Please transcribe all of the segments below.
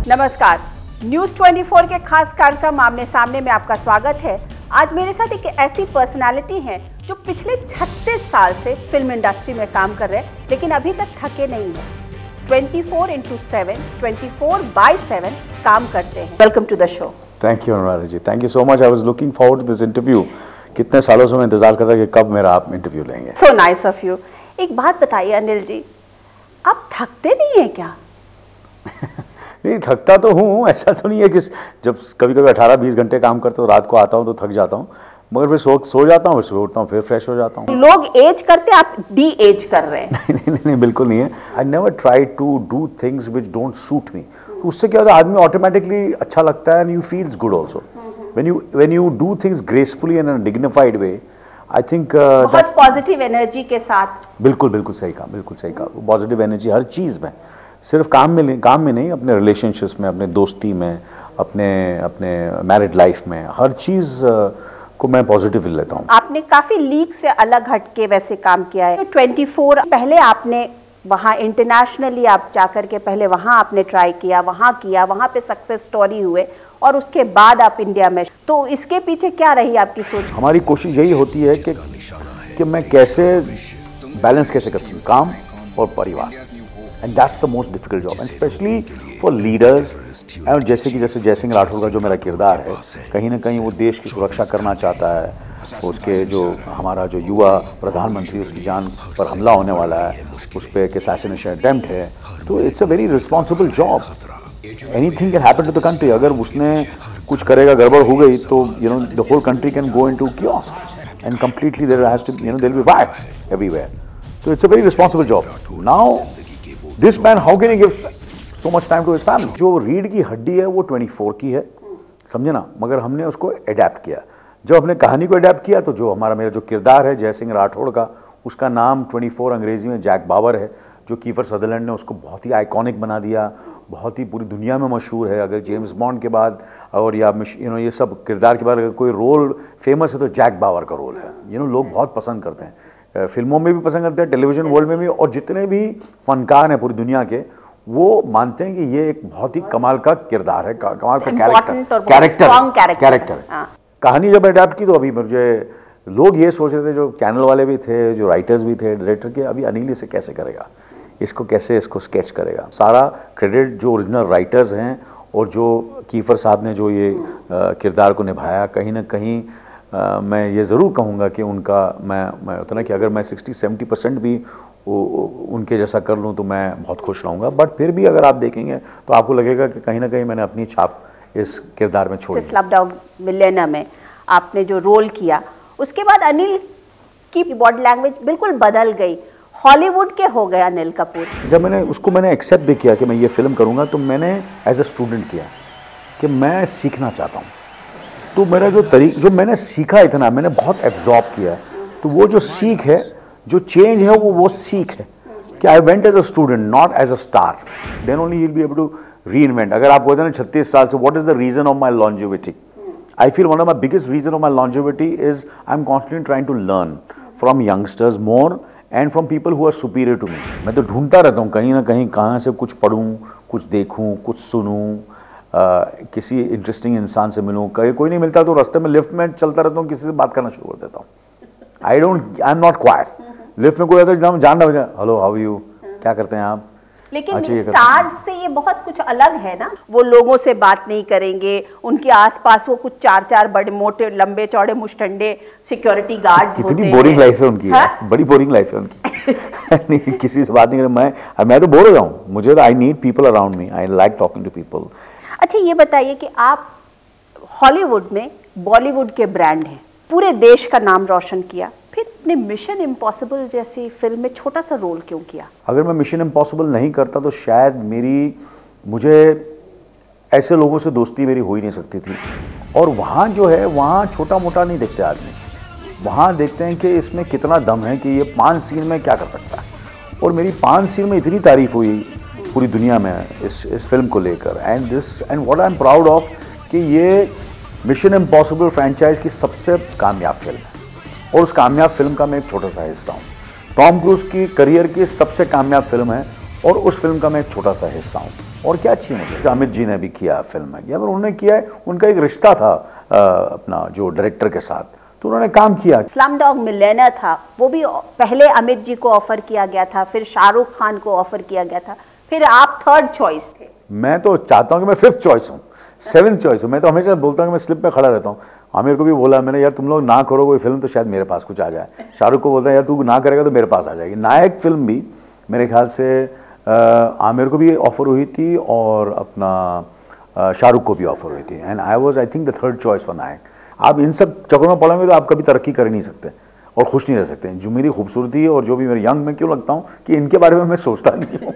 नमस्कार, न्यूज़ 24 के खास कार्यक्रम आमने सामने में आपका स्वागत है। आज मेरे साथ एक ऐसी पर्सनालिटी है जो पिछले 36 साल से फिल्म इंडस्ट्री में काम कर रहे हैं, लेकिन अभी तक थके नहीं है। 24/7, 24/7 काम करते हैं। Welcome to the show. Thank you Anuradha ji, thank you so much. I was looking forward to this interview. कितने सालों से मैं इंतजार कर रहा कि कब मेरा आप इंटरव्यू लेंगे। So nice of you. एक बात बताइए अनिल जी, आप थकते नहीं है क्या? नहीं, थकता तो हूँ, ऐसा तो नहीं है कि जब कभी कभी 18-20 घंटे काम करता हूँ, रात को आता हूँ तो थक जाता हूँ, मगर फिर सो जाता हूँ, फिर सुबह उठता हूँ, फिर फ्रेश हो जाता हूँ। लोग एज करते, आप डी एज कर रहे हैं। नहीं, बिल्कुल नहीं है। I never try to do things which don't suit me. उससे क्या होता है, आदमी ऑटोमेटिकली अच्छा लगता है and you feels good also when you do things gracefully and in a dignified way. I think बहुत पॉजिटिव एनर्जी के साथ। बिल्कुल सही कहा। पॉजिटिव एनर्जी हर चीज़ में, सिर्फ काम में नहीं, अपने रिलेशनशिप्स में, अपने दोस्ती में, अपने मैरिड लाइफ में, हर चीज़ को मैं पॉजिटिव लेता हूँ। आपने काफ़ी लीग से अलग हटके वैसे काम किया है। 24 पहले आपने वहाँ इंटरनेशनली आप जाकर के पहले वहाँ आपने ट्राई किया, वहाँ पे सक्सेस स्टोरी हुए, और उसके बाद आप इंडिया में। तो इसके पीछे क्या रही आपकी सोच? हमारी कोशिश यही होती है कि मैं कैसे बैलेंस कैसे कर सकूँ काम और परिवार, and that's the most difficult job, and specially for leaders. और जैसे जय सिंह राठौर का जो मेरा किरदार है, कहीं ना कहीं वो देश की सुरक्षा करना चाहता है। उसके जो हमारा जो युवा प्रधानमंत्री, उसकी जान पर हमला होने वाला है, उस पर एक असैसिनेशन अटेम्प्ट है, तो it's a very responsible job. Anything can happen to the country. अगर उसने कुछ करेगा, गड़बड़ हो गई, तो the whole country can go into chaos and completely there has to there will be riots everywhere. So it's a very responsible job. Now this man, how can he give so much time to his family? जो रीढ़ की हड्डी है वो 24 की है, समझे ना, मगर हमने उसको अडेप्ट किया। जब हमने कहानी को अडेप्ट किया तो जो मेरा जो किरदार है जय सिंह राठौड़ का, उसका नाम 24 अंग्रेजी में जैक बावर है, जो कीफर सदरलैंड ने उसको बहुत ही आइकॉनिक बना दिया, बहुत ही पूरी दुनिया में मशहूर है। अगर जेम्स बॉन्ड के बाद और या ये सब किरदार के बाद अगर कोई रोल फेमस है तो जैक बावर का रोल है। लोग बहुत पसंद करते हैं, फिल्मों में भी पसंद करते हैं, टेलीविजन वर्ल्ड में भी, और जितने भी फनकार हैं पूरी दुनिया के, वो मानते हैं कि ये एक बहुत ही कमाल का किरदार है, कमाल का कैरेक्टर है। कहानी जब अडेप्ट की तो अभी मुझे लोग ये सोच रहे थे, जो चैनल वाले भी थे, जो राइटर्स भी थे, डायरेक्टर के, अभी अनिल इसे कैसे करेगा, इसको स्केच करेगा। सारा क्रेडिट जो ओरिजिनल राइटर्स हैं और जो कीफर साहब ने जो ये किरदार को निभाया, कहीं ना कहीं मैं ये ज़रूर कहूँगा कि उनका मैं उतना कि अगर मैं 60-70% भी उनके जैसा कर लूँ तो मैं बहुत खुश रहूँगा। बट फिर भी अगर आप देखेंगे तो आपको लगेगा कि कहीं ना कहीं मैंने अपनी छाप इस किरदार में छोड़ी। स्लमडॉग मिलियनेयर में आपने जो रोल किया, उसके बाद अनिल की बॉडी लैंग्वेज बिल्कुल बदल गई, हॉलीवुड के हो गया अनिल कपूर। जब मैंने एक्सेप्ट भी किया कि मैं ये फिल्म करूँगा, तो मैंने एज अ स्टूडेंट किया कि मैं सीखना चाहता हूँ। तो मेरा जो मैंने सीखा, इतना मैंने बहुत एब्जॉर्ब किया, तो वो जो सीख है, जो चेंज है, वो सीख है कि I went as a student, not as a star. Then only you will be able to reinvent. अगर आप बोलते हैं 36 साल से, what is the reason of my longevity? I feel one of my biggest reason of my longevity is I'm constantly trying to learn from youngsters more and from people who are superior to me. मैं तो ढूंढता रहता हूँ कहीं ना कहीं, कहाँ से कुछ पढूं, कुछ देखूं, कुछ सुनूं, किसी इंटरेस्टिंग इंसान से मिलूं। कोई नहीं मिलता तो रास्ते में लिफ्ट में चलता रहता हूँ, किसी से बात करना शुरू कर देता हूँ। आई एम नॉट क्वाइट। लिफ्ट में कोई आता है, जान रहा, हेलो हाउ यू, क्या करते हैं आप? लेकिन स्टार्स से ये बहुत कुछ अलग है ना, वो लोगों से बात नहीं करेंगे, उनके आसपास वो कुछ 4 बड़े मोटे लंबे चौड़े मुस्टंडे सिक्योरिटी गार्ड्स होते हैं। कितनी बोरिंग लाइफ है उनकी। बड़ी बोरिंग लाइफ है उनकी। किसी से बात नहीं करें, मैं तो बोर हो जाऊँ। मुझे तो I need people around me, I like talking to people. अच्छा, ये बताइए कि आप हॉलीवुड में बॉलीवुड के ब्रांड हैं, पूरे देश का नाम रोशन किया, फिर अपने मिशन इम्पॉसिबल जैसी फिल्म में छोटा सा रोल क्यों किया? अगर मैं मिशन इम्पॉसिबल नहीं करता तो शायद मुझे ऐसे लोगों से दोस्ती मेरी हो ही नहीं सकती थी। और वहाँ जो है, वहाँ छोटा मोटा नहीं देखते आदमी, वहाँ देखते हैं कि इसमें कितना दम है, कि ये 5 सीन में क्या कर सकता है। और मेरी 5 सीन में इतनी तारीफ हुई पूरी दुनिया में इस फिल्म को लेकर, and what I am proud of कि ये मिशन इम्पॉसिबल फ्रेंचाइज की सबसे कामयाब फिल्म है, और उस कामयाब फिल्म का मैं एक छोटा सा हिस्सा हूँ। टॉम क्रूज की करियर की सबसे कामयाब फिल्म है, और उस फिल्म का मैं एक छोटा सा हिस्सा हूँ। और क्या चाहिए मुझे। अमित जी ने भी किया फिल्म में, या फिर उन्होंने किया है, उनका एक रिश्ता था अपना जो डायरेक्टर के साथ, तो उन्होंने काम किया। स्लमडॉग मिलियनेयर था, वो भी पहले अमित जी को ऑफर किया गया था, फिर शाहरुख खान को ऑफर किया गया था, फिर आप थर्ड चॉइस थे। मैं तो चाहता हूँ कि मैं फिफ्थ चॉइस हूँ, सेवंथ चॉइस हूँ। मैं तो हमेशा बोलता हूँ कि मैं स्लिप में खड़ा रहता हूँ। आमिर को भी बोला मैंने, यार तुम लोग ना करो कोई फिल्म तो शायद मेरे पास कुछ आ जाए। शाहरुख को बोलता है यार तू ना करेगा तो मेरे पास आ जाएगी। नायक फिल्म भी मेरे ख्याल से आमिर को भी ऑफर हुई थी और अपना शाहरुख को भी ऑफर हुई थी, and I was I think the third choice for Nayak. आप इन सब चक्करों में पड़ेंगे तो आप कभी तरक्की कर नहीं सकते और खुश नहीं रह सकते। जो मेरी खूबसूरती और जो भी मेरे यंग में क्यों लगता हूँ कि इनके बारे में मैं सोचता नहीं हूँ।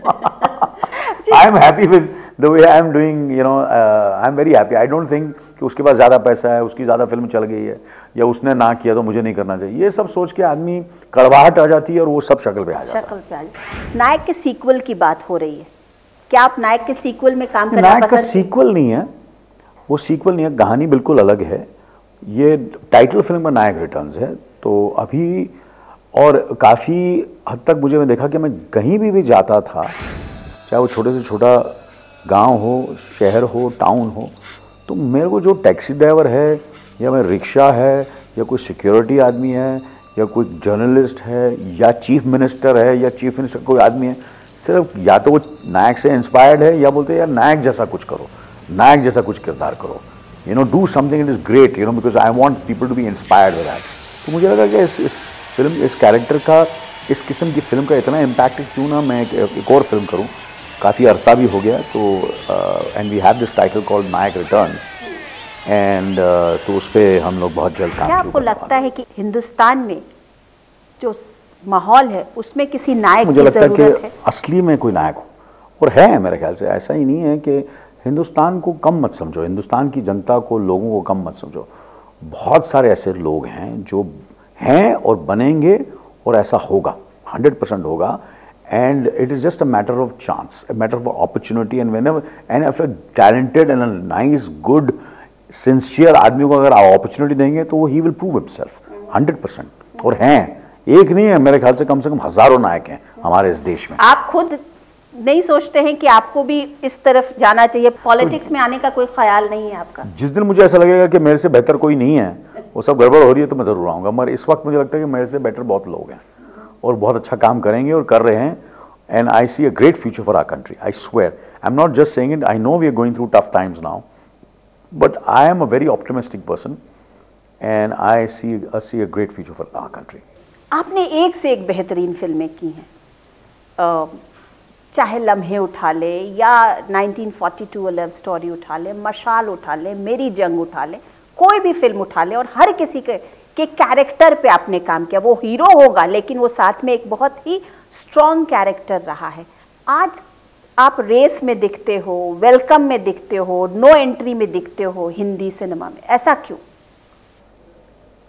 I am happy with the way I am doing, you know, I am very happy. I don't think कि उसके पास ज़्यादा पैसा है, उसकी ज़्यादा फिल्म चल गई है, या उसने ना किया तो मुझे नहीं करना चाहिए। ये सब सोच के आदमी कड़वाहट आ जाती है और वो सब शक्ल पे आ जाता है। नायक के सीक्वल की बात हो रही है, क्या आप नायक के सीक्वल में काम करना नायक का सीक्वल नहीं है, वो सीक्वल नहीं है, कहानी बिल्कुल अलग है। ये टाइटल फिल्म का नायक रिटर्न्स है। तो अभी और काफ़ी हद तक मैं देखा कि मैं कहीं भी जाता था, चाहे वो छोटे से छोटा गांव हो, शहर हो, टाउन हो, तो मेरे को जो टैक्सी ड्राइवर है, या मैं रिक्शा है, या कोई सिक्योरिटी आदमी है, या कोई जर्नलिस्ट है, या चीफ मिनिस्टर है, या चीफ मिनिस्टर कोई आदमी है, सिर्फ या तो वो नायक से इंस्पायर्ड है, या बोलते हैं यार नायक जैसा कुछ करो, नायक जैसा कुछ किरदार करो, you know, do something it is great, you know, because I want people to be inspired with that. तो मुझे लगा कि इस फिल्म, इस कैरेक्टर का, इस किस्म की फिल्म का इतना इम्पैक्ट क्यों ना मैं एक और फिल्म करूं। काफ़ी अरसा भी हो गया, तो and we have this title called Nayak returns, and तो उस पर हम लोग बहुत जल्द काम। क्या आपको लगता है कि हिंदुस्तान में जो माहौल है उसमें किसी नायक की ज़रूरत है? मुझे लगता है कि असली में कोई नायक हो, और है मेरे ख्याल से। ऐसा ही नहीं है कि हिंदुस्तान को कम मत समझो, हिंदुस्तान की जनता को, लोगों को कम मत समझो। बहुत सारे ऐसे लोग हैं जो हैं और बनेंगे, और ऐसा होगा, 100% होगा। And it is just a matter of chance, a matter of opportunity, and whenever and if a talented and a nice good sincere आदमी को अगर आप अपॉर्चुनिटी देंगे तो वो ही विल प्रूव हिमसेल्फ 100%। और हैं, एक नहीं है, मेरे ख्याल से कम हज़ारों नायक हैं हमारे इस देश में। आप खुद नहीं सोचते हैं कि आपको भी इस तरफ जाना चाहिए? पॉलिटिक्स में आने का कोई ख्याल नहीं है आपका? जिस दिन मुझे ऐसा लगेगा कि मेरे से बेहतर कोई नहीं है, वो सब गड़बड़ हो रही है, तो मैं ज़रूर आऊँगा। मगर इस वक्त मुझे लगता है कि मेरे से बेटर बहुत लोग हैं और बहुत अच्छा काम करेंगे और कर रहे हैं। And I see a great future for our country, I swear. I am not just saying it, I know we are going through tough times now, but I am a very optimistic person, and I see a great future for our country. आपने एक से एक बेहतरीन फिल्में की हैं, चाहे लम्हे उठा ले, या 1942 अ लव स्टोरी उठा ले, मशाल उठा ले, मेरी जंग उठा ले, कोई भी फिल्म उठा ले, और हर किसी के कैरेक्टर पे आपने काम किया। वो हीरो होगा लेकिन वो साथ में एक बहुत ही स्ट्रॉन्ग कैरेक्टर रहा है। आज आप रेस में दिखते हो, वेलकम में दिखते हो, नो एंट्री में दिखते हो हिंदी सिनेमा में, ऐसा क्यों?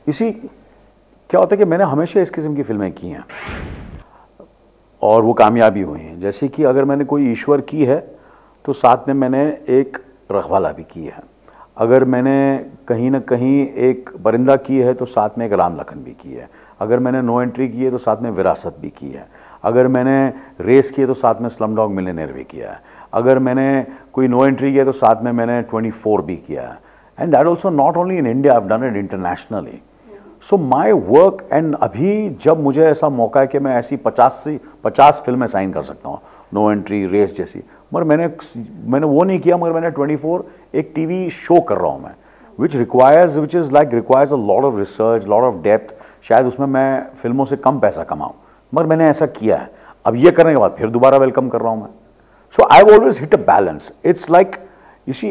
इसी क्या होता है कि मैंने हमेशा इस किस्म की फिल्में की हैं और वो कामयाबी हुई हैं। जैसे कि अगर मैंने कोई ईश्वर की है तो साथ में मैंने एक रखवाला भी की है, अगर मैंने कहीं ना कहीं एक परिंदा की है तो साथ में एक राम लखन भी की है, अगर मैंने नो एंट्री की है तो साथ में विरासत भी की है, अगर मैंने रेस की है तो साथ में स्लमडॉग मिलियनेयर भी किया है, अगर मैंने कोई नो एंट्री किया तो साथ में मैंने 24 भी किया है। And that also not only in India, I have done it internationally. So my work, and अभी जब मुझे ऐसा मौका है कि मैं ऐसी 50 फिल्में साइन कर सकता हूँ, नो एंट्री, रेस जैसी, मगर मैंने वो नहीं किया, मगर मैंने 24 एक टीवी शो कर रहा हूँ मैं, which requires a lot of research, lot of depth. शायद उसमें मैं फिल्मों से कम पैसा कमाऊँ, मगर मैंने ऐसा किया है। अब ये करने के बाद फिर दोबारा वेलकम कर रहा हूँ मैं। So I always hit a balance. It's like, you see,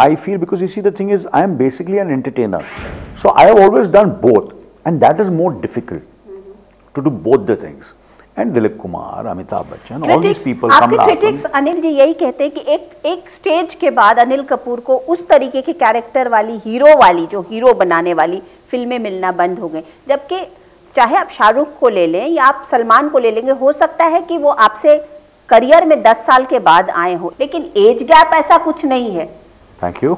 I feel, because you see the thing is, I am basically an entertainer, so I have always done both, and that is more difficult to do both the things. And Dilip Kumar, Amitabh Bachchan, all these people, आपके critics Anil ji यही कहते हैं कि एक stage के बाद अनिल कपूर को उस तरीके के कैरेक्टर वाली, हीरो वाली, जो हीरो बनाने वाली फिल्में मिलना बंद हो गई। जबकि चाहे आप शाहरुख को ले लें या आप सलमान को ले लेंगे, हो सकता है कि वो आपसे करियर में 10 साल के बाद आए हो, लेकिन एज गैप ऐसा कुछ नहीं है। Thank you.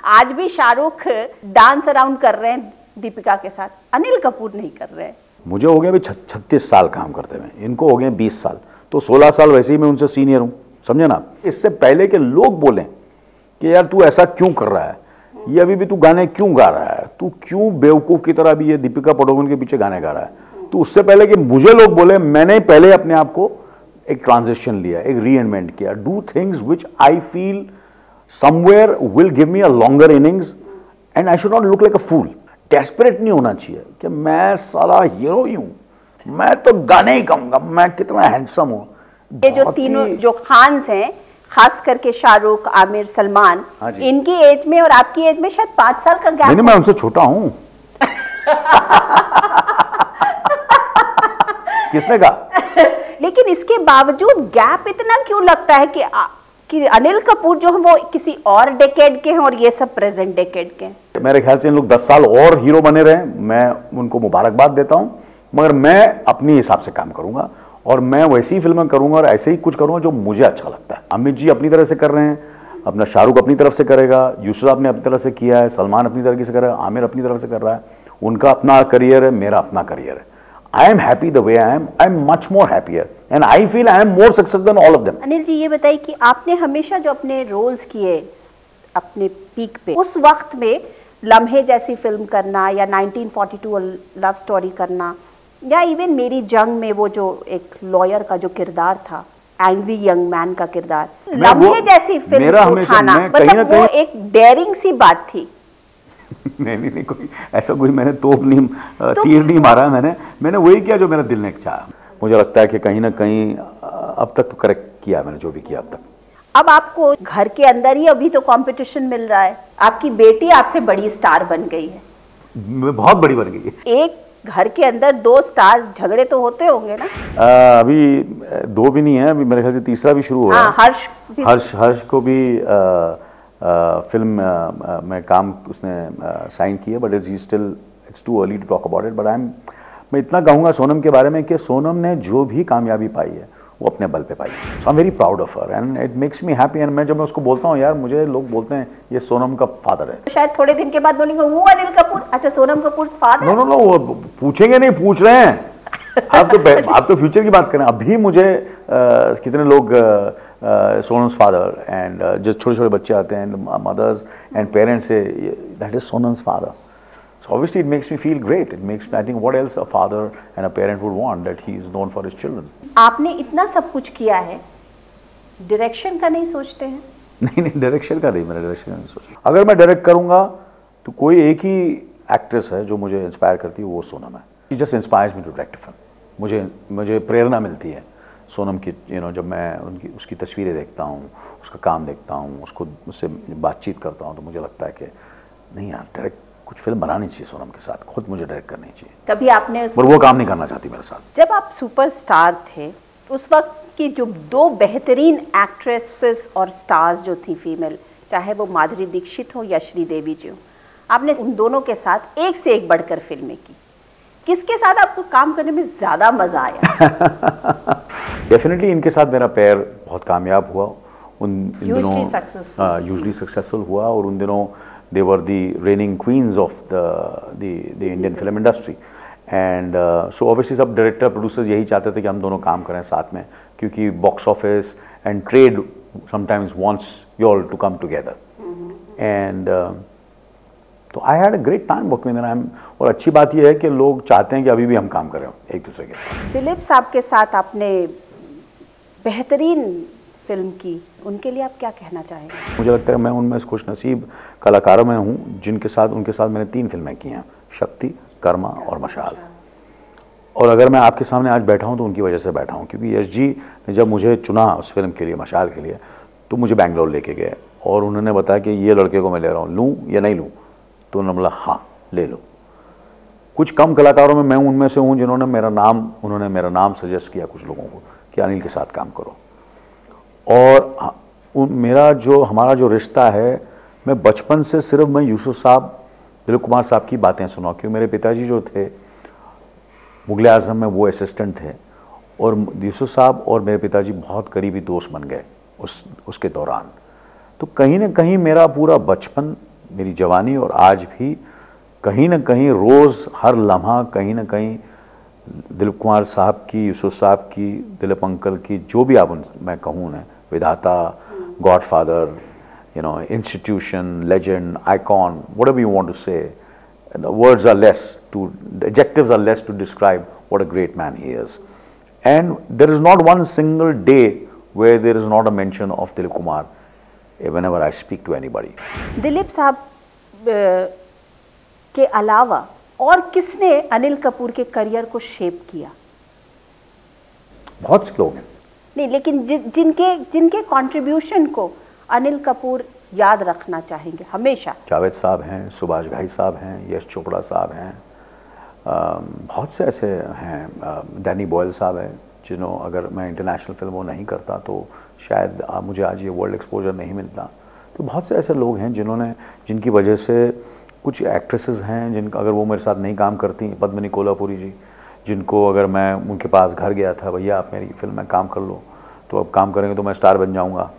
आज भी शाहरुख डांस अराउंड कर रहे हैं दीपिका के साथ, अनिल कपूर नहीं कर रहे हैं। मुझे हो गया भी 36 साल काम करते हुए, इनको हो गए 20 साल, तो 16 साल वैसे ही मैं उनसे सीनियर हूँ, समझे ना। इससे पहले कि लोग बोलें कि यार तू ऐसा क्यों कर रहा है, ये अभी भी तू गाने क्यों गा रहा है, तू क्यों बेवकूफ़ की तरह भी ये दीपिका पादुकोण के पीछे गाने गा रहा है, तो उससे पहले कि मुझे लोग बोले, मैंने पहले अपने आप को एक ट्रांजिशन लिया, एक रीइन्वेंट किया, do things which I feel somewhere will give me a longer innings and I should not look like a fool. Desperate नहीं होना चाहिए कि मैं साला हीरो ही हूँ, मैं तो गाने ही गाऊंगा, मैं कितना हैंडसम हूँ। ये जो तीनों जो खान्स हैं, खास करके शाहरुख, आमिर, सलमान, हाँ जी। इनकी एज में और आपकी एज में शायद 5 साल का गैप। नहीं, मैं उनसे छोटा हूँ। किसने कहा? लेकिन इसके बावजूद गैप इतना क्यों लगता है कि अनिल कपूर जो है वो किसी और डेकेड के हैं और ये सब प्रेजेंट डेकेड के हैं? मेरे ख्याल से इन लोग 10 साल और हीरो बने रहे, मैं उनको मुबारकबाद देता हूं, मगर मैं अपने हिसाब से काम करूंगा और मैं वैसी ही फिल्में करूंगा और ऐसे ही कुछ करूंगा जो मुझे अच्छा लगता है। अमित जी अपनी तरह से कर रहे हैं, अपना शाहरुख अपनी तरफ से करेगा, यूसुफ साहब ने अपनी तरफ से किया है, सलमान अपनी तरह से कर रहा है, आमिर अपनी तरफ से कर रहा है, उनका अपना करियर है, मेरा अपना करियर है। I am happy the way I am much more happier and I feel I am more successful than all of them. Anil ji ये बताइए कि आपने हमेशा जो अपने रोल्स किए अपने पीक पे, उस वक्त में लम्हे जैसी फिल्म करना या 1942 लव स्टोरी करना या इवन मेरी जंग में वो जो एक लॉयर का जो किरदार था, एंग्री यंग मैन का किरदार, लम्हे जैसी फिल्म उठाना, मतलब वो एक डेयरिंग सी बात थी। नहीं, कोई ऐसा कोई मैंने तोप नहीं, तीर नहीं मारा है, मैंने वही किया जो मेरा दिल ने चाहा। मुझे लगता है कि कहीं ना कहीं अब तक तो करेक्ट किया मैंने जो भी किया अब तक। अब आपको घर के अंदर ही अभी तो कंपटीशन मिल रहा है, आपकी बेटी आपसे बड़ी स्टार बन गई है, बहुत बड़ी बन गई है। एक घर के अंदर 2 स्टार्स, झगड़े तो होते होंगे ना? अभी 2 भी नहीं है, अभी मेरे ख्याल से तीसरा भी शुरू हुआ है। हर्ष को भी फिल्म में काम उसने साइन किया, but it's too early to talk about it. But मैं इतना कहूँगा सोनम के बारे में कि सोनम ने जो भी कामयाबी पाई है वो अपने बल पे पाई है। So I am very proud of her and it makes me happy. And मैं जब मैं उसको बोलता हूँ यार, मुझे लोग बोलते हैं ये सोनम का फादर है, तो शायद थोड़े दिन के बाद बोलेंगे वो अनिल कपूर, अच्छा सोनम कपूर फादर। नो, वो पूछेंगे नहीं, पूछ रहे हैं। आप तो फ्यूचर की बात करें। अभी मुझे कितने लोग सोनम्स फादर एंड जो छोटे छोटे बच्चे आते हैं, mothers and parents say that is Sonam's father. So obviously it makes me feel great. It makes me, I think, what else a father and a parent would want, that he is known for his children. आपने इतना सब कुछ किया है, direction का नहीं सोचते हैं? नहीं, डायरेक्शन का नहीं, मैंने डायरेक्शन का नहीं सोचा। अगर मैं डायरेक्ट करूंगा तो कोई एक ही एक्ट्रेस है जो मुझे इंस्पायर करती है, वो सोनम है। She just inspires me to direct a film. मुझे प्रेरणा मिलती है सोनम की, जब मैं उसकी तस्वीरें देखता हूँ, उसका काम देखता हूँ, उससे बातचीत करता हूँ, तो मुझे लगता है कि नहीं यार, डायरेक्ट कुछ फिल्म बनानी चाहिए सोनम के साथ, खुद मुझे डायरेक्ट करनी चाहिए। कभी आपने पर वो काम नहीं करना चाहती मेरे साथ। जब आप सुपरस्टार थे, उस वक्त की जो 2 बेहतरीन एक्ट्रेसेस और स्टार्स जो थी फीमेल, चाहे वो माधुरी दीक्षित हो या श्रीदेवी जी हो, आपने उन दोनों के साथ एक से एक बढ़कर फिल्में की। किसके साथ आपको काम करने में ज्यादा मजा आया? डेफिनेटली इनके साथ मेरा पैर बहुत कामयाब हुआ। इन दिनों यूजली सक्सेसफुल हुआ, और उन दिनों they were the reigning queens of the Indian film industry, and so obviously सब डायरेक्टर प्रोड्यूसर्स यही चाहते थे कि हम दोनों काम करें साथ में, क्योंकि box office and trade sometimes wants you all to come together, and तो I had a great time working with them। और अच्छी बात यह है कि लोग चाहते हैं कि अभी भी हम काम करें एक दूसरे के साथ। दिलीप साहब के साथ आपने बेहतरीन फिल्म की, उनके लिए आप क्या कहना चाहेंगे? मुझे लगता है मैं उनमें खुश नसीब कलाकारों में हूँ उनके साथ मैंने 3 फिल्में की हैं, शक्ति, कर्मा और मशाल। और अगर मैं आपके सामने आज बैठा हूँ तो उनकी वजह से बैठा हूँ, क्योंकि यश जी ने जब मुझे चुना उस फिल्म के लिए, मशाल के लिए, तो मुझे बेंगलोर लेके गए और उन्होंने बताया कि ये लड़के को मैं ले रहा हूँ, लूँ या नहीं लूँ? तो उन्होंने बोला हाँ ले लो। कुछ कम कलाकारों में मैं उनमें से हूँ जिन्होंने मेरा नाम सजेस्ट किया कुछ लोगों को कि अनिल के साथ काम करो। और हमारा जो रिश्ता है, मैं बचपन से सिर्फ मैं यूसुफ साहब, दिलीप कुमार साहब की बातें सुना, क्योंकि मेरे पिताजी जो थे मुगल आजम में वो असिस्टेंट थे, और यूसुफ साहब और मेरे पिताजी बहुत करीबी दोस्त बन गए उसके दौरान। तो कहीं ना कहीं मेरा पूरा बचपन, मेरी जवानी और आज भी कहीं ना कहीं रोज़ हर लम्हा कहीं ना कहीं दिलीप कुमार साहब की, यूसुफ साहब की, दिलीप अंकल की, जो भी आप मैं कहूँ ना, विधाता, godfather, you know, institution, legend, icon, whatever you want to say. And the words are less the adjectives are less to describe what a great man he is. And there is not one single day where there is not a mention of Dilip Kumar whenever I speak to anybody. Dilip साहब के अलावा और किसने अनिल कपूर के career को shape किया? बहुत से लोग हैं। नहीं, लेकिन जिनके कंट्रीब्यूशन को अनिल कपूर याद रखना चाहेंगे हमेशा। जावेद साहब हैं, सुभाष घाई साहब हैं, यश चोपड़ा साहब हैं, बहुत से ऐसे हैं, डैनी बॉयल साहब हैं, जिन्हों अगर मैं इंटरनेशनल फिल्मों नहीं करता तो शायद मुझे आज ये वर्ल्ड एक्सपोजर नहीं मिलता। तो बहुत से ऐसे लोग हैं जिनकी वजह से, कुछ एक्ट्रेसेस हैं जिनका अगर वो मेरे साथ नहीं काम करती, पद्मिनी कोल्हापुरी जी, जिनको अगर मैं उनके पास घर गया था, भैया आप मेरी फिल्म में काम कर लो, तो अब काम करेंगे तो मैं स्टार बन जाऊँगा।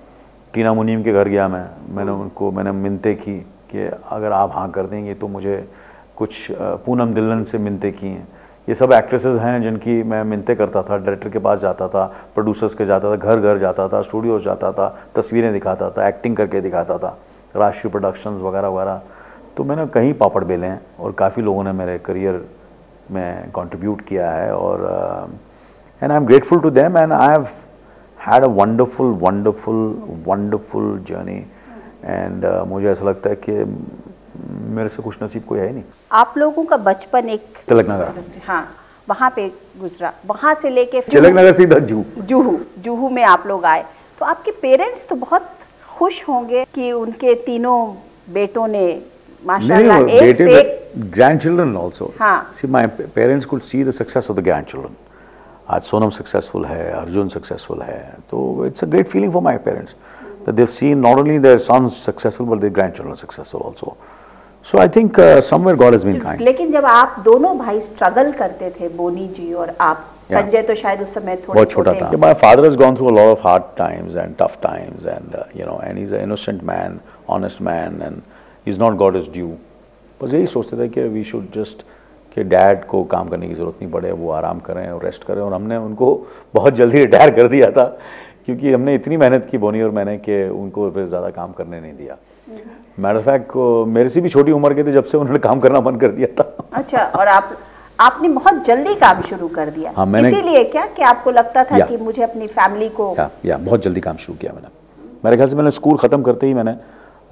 टीना मुनीम के घर गया मैंने मिन्नतें की कि अगर आप हाँ कर देंगे तो मुझे कुछ, पूनम दिल्लन से मिन्नतें की हैं। ये सब एक्ट्रेसेस हैं जिनकी मैं मिन्नतें करता था, डायरेक्टर के पास जाता था, प्रोड्यूसर्स के जाता था, घर घर जाता था, स्टूडियोज जाता था, तस्वीरें दिखाता था, एक्टिंग करके दिखाता था, राष्ट्रीय प्रोडक्शंस वगैरह वगैरह। तो मैंने कई पापड़ बेले हैं और काफ़ी लोगों ने मेरे करियर में कंट्रीब्यूट किया है, और and I am grateful to them, and I have had a wonderful journey, and मुझे ऐसा लगता है कि मेरे से खुश नसीब कोई है ही नहीं। आप लोगों का बचपन एक तिलक नगर, हाँ, वहाँ पे गुजरा, वहाँ से लेके तिलक नगर सीधा जुहू में आप लोग आए, तो आपके पेरेंट्स तो बहुत खुश होंगे कि उनके तीनों बेटों ने माशाल्लाह एक से एक, grandchildren also, हाँ, see my parents could see the success of the grandchildren. आज सोनम सक्सेसफुल है, अर्जुन सक्सेसफुल है, तो it's a great feeling for my parents that they have seen not only their sons successful but their grandchildren successful also. So I think somewhere God has been kind. लेकिन जब आप दोनों भाई struggle करते थे, बोनी जी और आप, संजय तो शायद उस समय थोड़ा बहुत छोटा था। My father has gone through a lot of hard times and tough times, and you know, and he is a innocent man, honest man, and he is not got his due. बस यही सोचते थे कि we should just, कि dad को काम करने की ज़रूरत नहीं पड़े, वो आराम करें और रेस्ट करें, और हमने उनको बहुत जल्दी रिटायर कर दिया था, क्योंकि हमने इतनी मेहनत की बोनी और मैंने कि उनको फिर ज़्यादा काम करने नहीं दिया। मैटर फैक्ट मेरे से भी छोटी उम्र के थे जब से उन्होंने काम करना बंद कर दिया था। अच्छा, और आपने बहुत जल्दी काम शुरू कर दिया। हाँ, मैंने, इसीलिए क्या कि आपको लगता था कि मुझे अपनी फैमिली को, बहुत जल्दी काम शुरू किया मैंने। मेरे ख्याल से मैंने स्कूल ख़त्म करते ही मैंने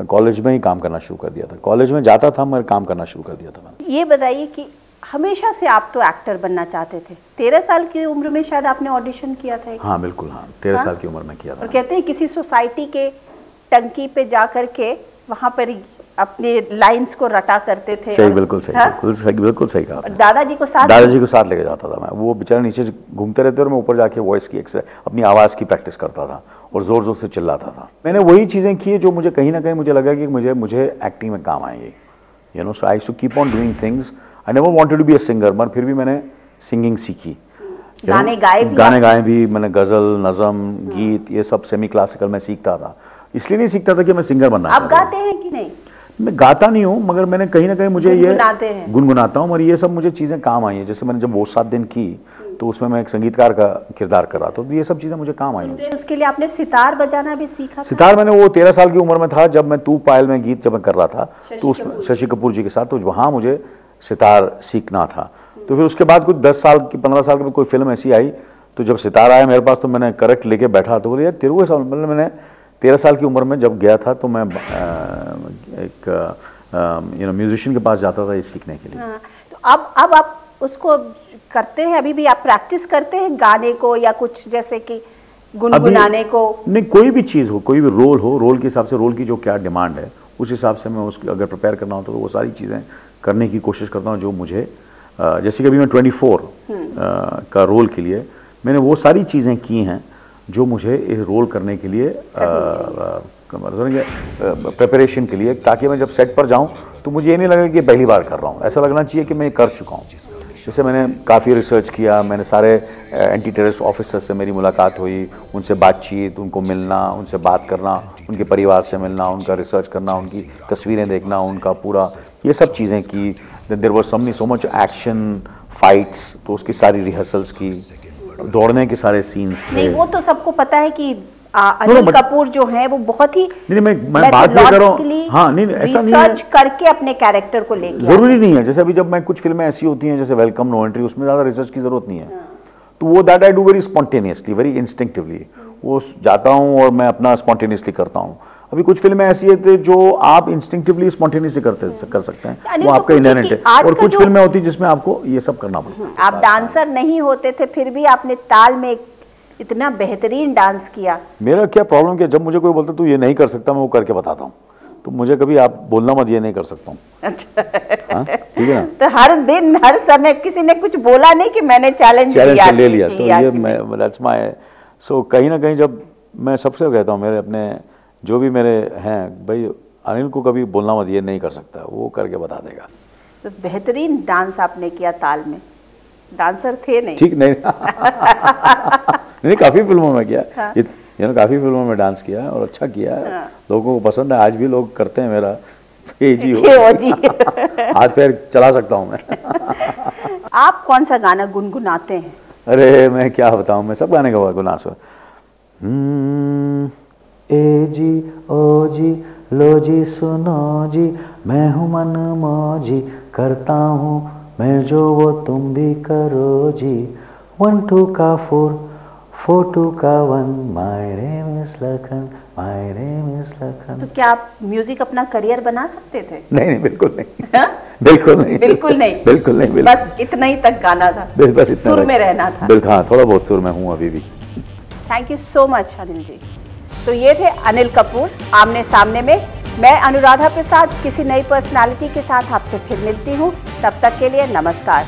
कॉलेज में ही काम करना शुरू कर दिया था। कॉलेज में जाता था मैं, काम करना शुरू कर दिया था मैंने। ये बताइए कि हमेशा से आप तो एक्टर बनना चाहते थे, 13 साल की उम्र में शायद आपने ऑडिशन किया था? हाँ बिल्कुल, हाँ 13 साल की उम्र में किया था। और कहते हैं किसी सोसाइटी के टंकी पे जा करके वहाँ पर अपने लाइंस को रटा करते थे। सही, बिल्कुल सही, बिल्कुल सही कहा। दादाजी को साथ लेके जाता था मैं। वो बेचारे नीचे घूमते रहते और मैं ऊपर जाके वॉइस की अपनी आवाज़ की प्रैक्टिस करता था और ज़ोर ज़ोर से चिल्लाता था। मैंने वही चीज़ें की जो मुझे कहीं ना कहीं मुझे लगा कि मुझे एक्टिंग में काम आएंगी, you know. So I used to keep on doing things. I never wanted to be a singer, मगर फिर भी मैंने सिंगिंग सीखी, गाने गाए भी मैंने, गज़ल, नज़म, गीत, ये सब सेमी क्लासिकल मैं सीखता था। इसलिए नहीं सीखता था कि मैं सिंगर बनना चाहता। आप गाते हैं कि नहीं? मैं गाता नहीं हूँ, मगर मैंने कहीं ना कहीं मुझे ये गुनगुनाता हूँ, और ये सब मुझे चीज़ें काम आई हैं। जैसे मैंने जब वो 7 दिन की तो उसमें मैं एक संगीतकार का किरदार कर रहा था, तो ये सब चीज़ें मुझे काम आई। उसके लिए आपने सितार बजाना भी सीखा? सितार मैंने वो 13 साल की उम्र में था जब मैं तू पायल में गीत जब मैं कर रहा था, तो उसमें शशि कपूर जी के साथ, तो वहाँ मुझे सितार सीखना था। तो फिर उसके बाद कुछ 10 साल की 15 साल की कोई फिल्म ऐसी आई, तो जब सितार आया मेरे पास तो मैंने करेक्ट लेके बैठा, तो बोले यार तेरे को, मतलब मैंने 13 साल की उम्र में जब गया था तो मैं एक म्यूजिशियन के पास जाता था ये सीखने के लिए। हाँ, तो अब आप उसको करते हैं, अभी भी आप प्रैक्टिस करते हैं गाने को या कुछ जैसे कि गुनगुनाने को? नहीं, कोई भी चीज़ हो, कोई भी रोल हो, रोल के हिसाब से, रोल की जो क्या डिमांड है उस हिसाब से मैं उसको अगर प्रिपेयर करना होता तो वो सारी चीज़ें करने की कोशिश करता हूँ जो मुझे, जैसे कि अभी मैं 24 का रोल के लिए मैंने वो सारी चीज़ें की हैं जो मुझे इस रोल करने के लिए प्रिपरेशन के लिए, ताकि मैं जब सेट पर जाऊं तो मुझे ये नहीं लगे कि पहली बार कर रहा हूं, ऐसा लगना चाहिए कि मैं ये कर चुका हूं। जैसे मैंने काफ़ी रिसर्च किया, मैंने सारे एंटी टेररिस्ट ऑफिसर से मेरी मुलाकात हुई, उनसे बातचीत, उनको मिलना, उनसे बात करना, उनके परिवार से मिलना, उनका रिसर्च करना, उनकी तस्वीरें देखना, उनका पूरा ये सब चीज़ें की। There was so much action, fights, तो उसकी सारी रिहर्सल्स की, दौड़ने के सारे सीन्स थे। नहीं, वो तो सबको पता है कि अनिल कपूर जो है वो बहुत ही नहीं, मैं बात ये कर रहा हूँ, हाँ नहीं ऐसा नहीं है, रिसर्च करके अपने कैरेक्टर को लेके जरूरी नहीं है। जैसे अभी जब मैं कुछ फिल्में ऐसी होती हैं जैसे वेलकम नो एंट्री, उसमें ज्यादा रिसर्च की जरूरत नहीं है, तो वो that I do very spontaneously, very instinctively, वो जाता हूँ और मैं अपना स्पॉन्टेनियसली करता हूँ। अभी कुछ फिल्में ऐसी है जो आप इंस्टिंक्टिवली स्पॉन्टेनियसली कर सकते हैं, वो आपका इनहेरेंट है, और कुछ फिल्में होती है जिसमें आपको ये सब करना पड़ता है। आप डांसर नहीं होते थे फिर भी आपने ताल में इतना बेहतरीन डांस किया। मेरा क्या प्रॉब्लम, क्या जब मुझे कोई बोलता तू ये नहीं कर सकता, मैं वो करके बताता हूँ, तो मुझे कभी आप बोलना मत ये नहीं कर सकता हूँ। अच्छा, ठीक है ना। तो हर दिन हर समय किसी ने कुछ बोला नहीं कि मैंने चैलेंज ले लिया, तो ये मैं दैट्स माय, सो कहीं ना कहीं जब मैं सबसे कहता हूँ, मेरे अपने जो भी मेरे हैं, भाई अनिल को कभी बोलना मत ये नहीं कर सकता, वो करके बता देगा। तो बेहतरीन डांस आपने किया ताल में, डांसर थे नहीं? ठीक नहीं नहीं, काफी फिल्मों में किया, हाँ। काफी फिल्मों में डांस किया है और अच्छा किया है, हाँ। लोगों को पसंद है, आज भी लोग करते हैं मेरा जी हाथ पैर चला सकता हूँ मैं। आप कौन सा गाना गुनगुनाते हैं? अरे मैं क्या बताऊँ, मैं सब गाने का गुनासो। ए जी ओ जी लो जी सुनो जी, मैं हूँ मन मौजी, करता हूँ मैं जो वो तुम भी करो जी, 1 2 का 4 4 2 का 1, my name is Lakhan, my name is Lakhan. तो क्या आप म्यूजिक अपना करियर बना सकते थे? नहीं, बिल्कुल नहीं। हा? बिल्कुल नहीं, बिल्कुल नहीं, बिल्कुल नहीं, बस इतना ही तक गाना था, बस इतना सुर में रहना था। बिल्कुल, हाँ, थोड़ा बहुत सुर में हूँ अभी भी। Thank you so much Anil ji. तो ये थे अनिल कपूर आमने सामने में। मैं अनुराधा प्रसाद किसी नई पर्सनालिटी के साथ आपसे फिर मिलती हूँ, तब तक के लिए नमस्कार।